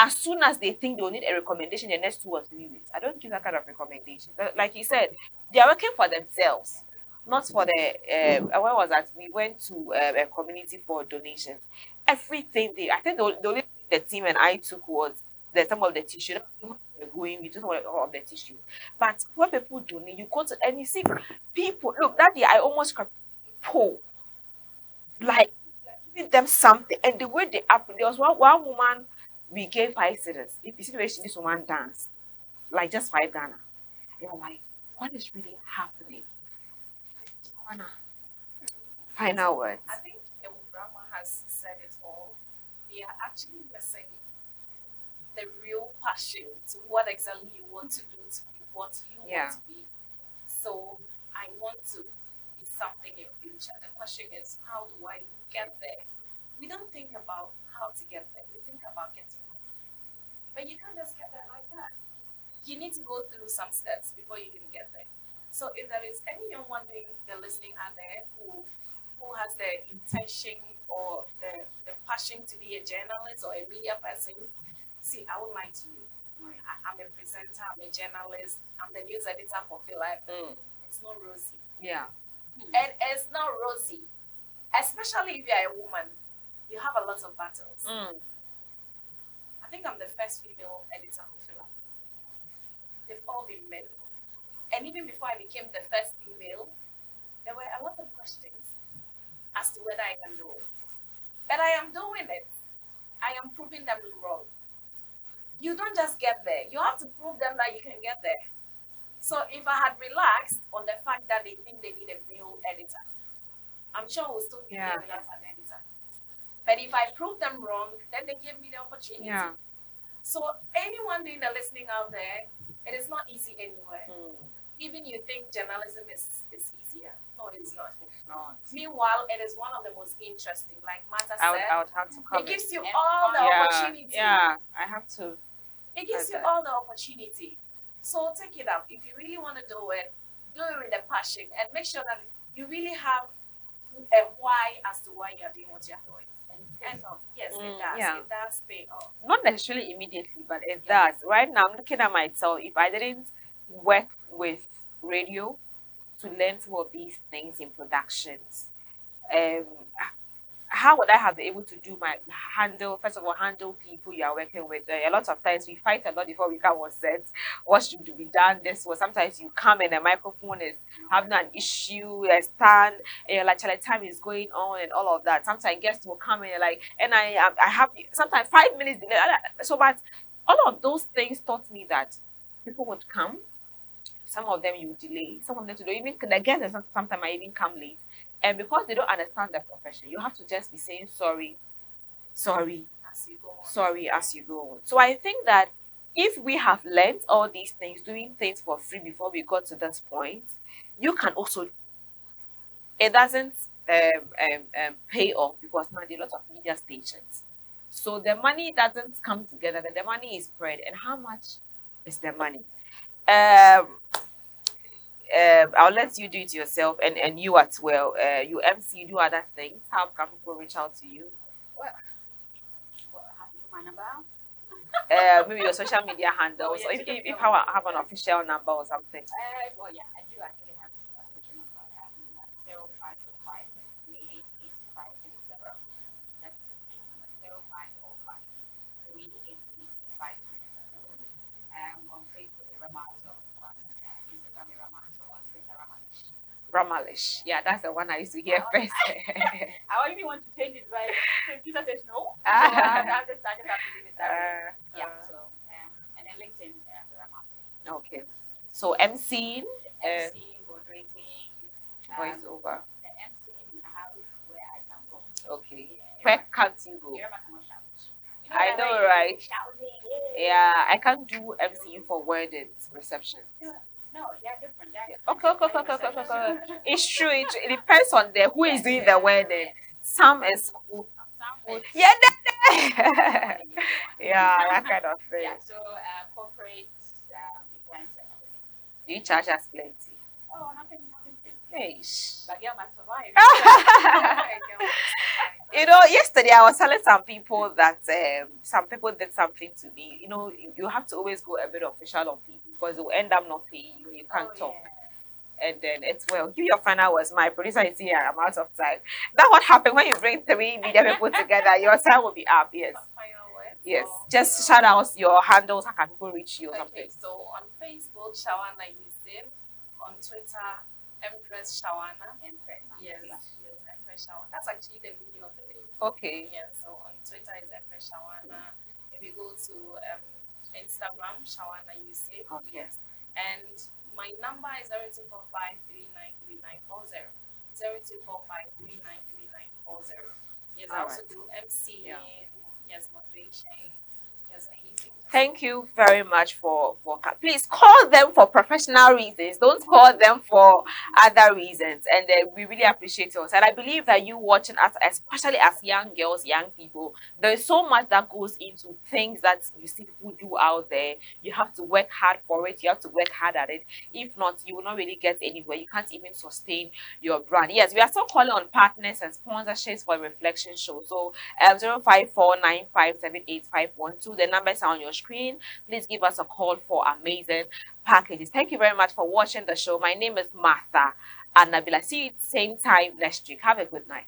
as soon as they think they'll need a recommendation in the next 2 or 3 weeks. I don't give that kind of recommendation. Like you said, they are working for themselves, not for the. Where was that? We went to a community for donations. Everything I think the only thing the team and I took was some of the tissue. Going, we took all of the tissue. But when people donate, you go to and you see people. Look, that day I almost cried. People like giving them something, and the way they up. There was one woman. We gave 5 cedis. If you see the way this woman danced, like just 5 Ghana, you're like, what is really happening? Anna, final words. I think Rama has said it all. We are actually missing the real passion to what exactly you want to do to be what you want to be. So I want to be something in future. The question is, how do I get there? We don't think about how to get there. We think about getting there. But you can't just get there like that. You need to go through some steps before you can get there. So if there is any young one being the listening out there who has the intention or the passion to be a journalist or a media person, see, I won't lie to you. I'm a presenter, I'm a journalist, I'm the news editor for Feel Life. It's not rosy. Yeah. And it's not rosy. Especially if you're a woman. You have a lot of battles. I think I'm the first female editor of Feel Life. They've all been men. And even before I became the first female, there were a lot of questions as to whether I can do it. But I am doing it. I am proving them wrong. You don't just get there. You have to prove them that you can get there. So if I had relaxed on the fact that they think they need a male editor, I'm sure we'll still be there without an editor. But if I prove them wrong, then they give me the opportunity. Yeah. So anyone doing the listening out there, it is not easy anywhere. Even you think journalism is easier. No, it's not. It's not. Meanwhile, it is one of the most interesting. Like Martha I said, would have to come. it gives you all the opportunity. Yeah, I have to. It gives you all the opportunity. So take it up. If you really want to do it with a passion and make sure that you really have a why as to why you're doing what you're doing. And yes, it does. Yeah. It does pay off. Not necessarily immediately, but it does. Right now, I'm looking at myself. If I didn't work with radio to learn some of these things in productions, how would I have been able to do my handle people you are working with? A lot of times we fight a lot before we come on set. What should be done? This was sometimes you come and the microphone is having an issue, a stand, and you're like, time is going on and all of that. Sometimes guests will come and you're like, and I have sometimes 5 minutes delay. So, but all of those things taught me that people would come. Some of them you delay. Some of them to do. Even the guests sometimes I even come late. And because they don't understand the profession, you have to just be saying sorry As you go on. as you go on. So I think that if we have learned all these things, doing things for free before we got to this point, you can also. It doesn't pay off because now there are lots of media stations. So the money doesn't come together. The money is spread. And how much is the money? I'll let you do it yourself and you as well. You MC, you do other things. How can people reach out to you? Well, have you put my number out? Maybe your social media handles, or if I have an official number or something. Well, yeah, I do actually have a official number. 0505 388530. That's 0505 388530. On Facebook, Ramato. On Instagram, Ramato. On Twitter, Ramalish. Ramalish. Yeah, that's the one I used to hear first. I only want to change it, but Jesus says no. So I just have to leave it that way. Yeah. Okay. So MC, MC, moderating, voiceover. the MC in the house where I can go. Okay. Where can't you go? Yoruba cannot shout. I know, right? Yeah, I can't do MC for weddings, receptions. No, they're different. Okay. It's true. It depends on who is doing the wedding. Some is yeah, yeah, that kind of thing. Yeah, so corporate events and everything. Do you charge us plenty? Oh, nothing. Hey. But girl must survive. You know, yesterday I was telling some people that some people did something to me. You know, you have to always go a bit official on people because they will end up not paying you. You can't talk. And then it's give your final words. My producer is here. I'm out of time. That's what happened when you bring 3 media people together. Your time will be up. Yes. Yes. Just shout out your handles. How can people reach you or something? Okay, so on Facebook, Shawana Yusuf. On Twitter, Empress Shawana. Yes, Empress Shawana. That's actually the meaning of the name. Okay. Yes, so on Twitter is Empress Shawana. If you go to Instagram, Shawana Yusuf. Okay. Yes. And my number is 0245393940. 0245393940. Yes, I also do MC. Yes, moderation. Yes, anything. Thank you very much for please call them for professional reasons. Don't call them for other reasons. And we really appreciate yours. And I believe that you watching us, especially as young girls, young people, there is so much that goes into things that you see people do out there. You have to work hard for it. You have to work hard at it. If not, you will not really get anywhere. You can't even sustain your brand. Yes, we are still calling on partners and sponsorships for a Reflection Show. So 0549578512. The numbers are on your screen. Please give us a call for amazing packages. Thank you very much for watching the show. My name is Martha and Nabila. See you same time next week. Have a good night.